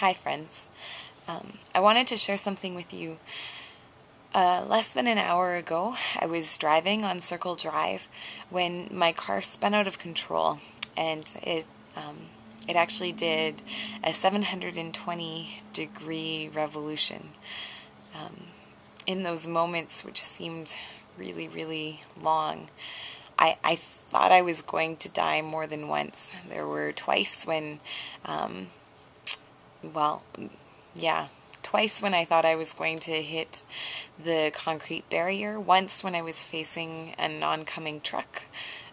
Hi, friends. I wanted to share something with you. Less than an hour ago, I was driving on Circle Drive when my car spun out of control, and it actually did a 720-degree revolution. In those moments, which seemed really, really long, I thought I was going to die more than once. There were twice when, well, yeah, twice when I thought I was going to hit the concrete barrier. Once when I was facing an oncoming truck,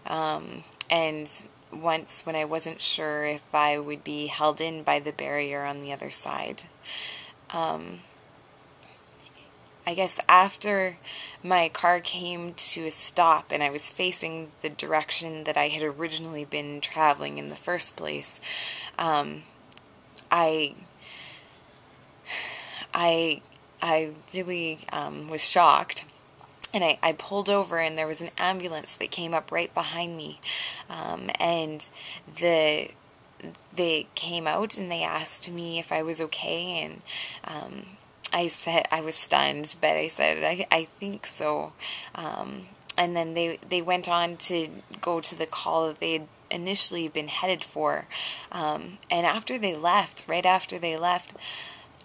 and once when I wasn't sure if I would be held in by the barrier on the other side. I guess after my car came to a stop and I was facing the direction that I had originally been traveling in the first place, I really was shocked. And I pulled over, and there was an ambulance that came up right behind me. And they came out and they asked me if I was okay. And I said I was stunned, but I said, I think so. And then they went on to go to the call that they had initially been headed for. And after they left, right after they left,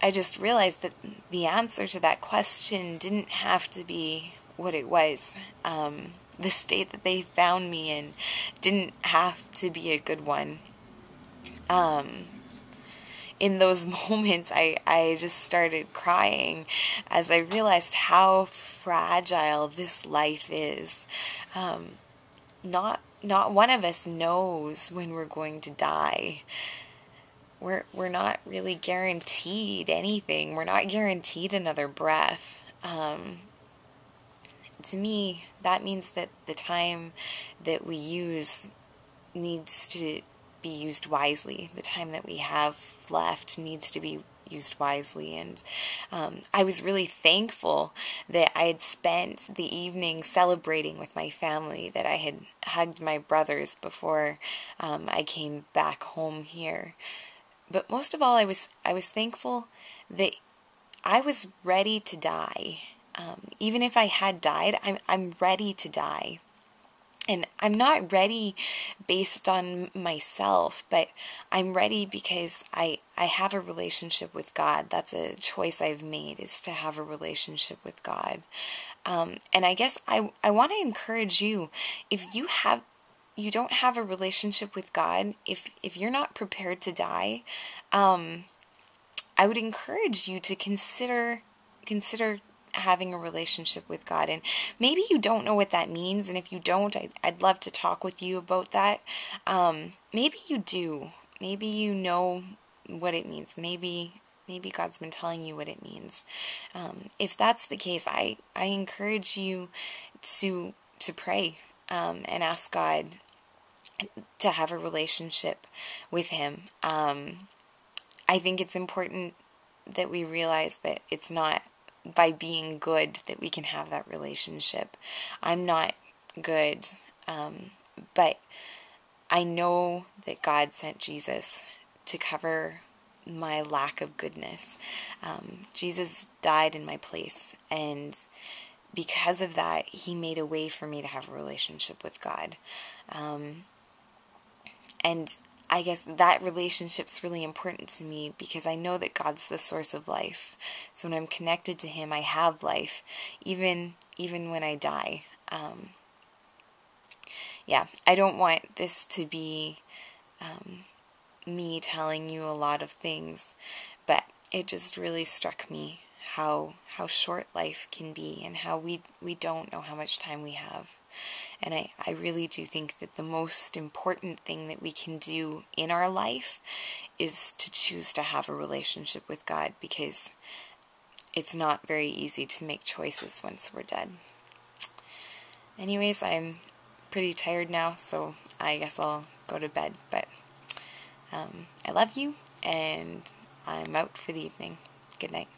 I just realized that the answer to that question didn't have to be what it was. The state that they found me in didn't have to be a good one. In those moments, I just started crying as I realized how fragile this life is. Not one of us knows when we're going to die. We're not really guaranteed anything. We're not guaranteed another breath. To me, that means that the time that we use needs to be used wisely. The time that we have left needs to be used wisely. And I was really thankful that I had spent the evening celebrating with my family, that I had hugged my brothers before I came back home here. But most of all, I was thankful that I was ready to die. Even if I had died, I'm ready to die. And I'm not ready based on myself, but I'm ready because I have a relationship with God. That's a choice I've made, is to have a relationship with God. And I guess I want to encourage you, if you don't have a relationship with God, if you're not prepared to die, I would encourage you to consider having a relationship with God. And maybe you don't know what that means, and if you don't, I'd love to talk with you about that. Maybe you do. Maybe you know what it means. Maybe God's been telling you what it means. If that's the case, I encourage you to pray and ask God to have a relationship with Him. I think it's important that we realize that it's not by being good that we can have that relationship. I'm not good, but I know that God sent Jesus to cover my lack of goodness. Jesus died in my place, and because of that, He made a way for me to have a relationship with God. And I guess that relationship's really important to me because I know that God's the source of life. So when I'm connected to Him, I have life, even when I die. I don't want this to be me telling you a lot of things, but it just really struck me how short life can be, and how we don't know how much time we have. And I really do think that the most important thing that we can do in our life is to choose to have a relationship with God, because it's not very easy to make choices once we're dead. Anyways, I'm pretty tired now, so I guess I'll go to bed. But I love you, and I'm out for the evening. Good night.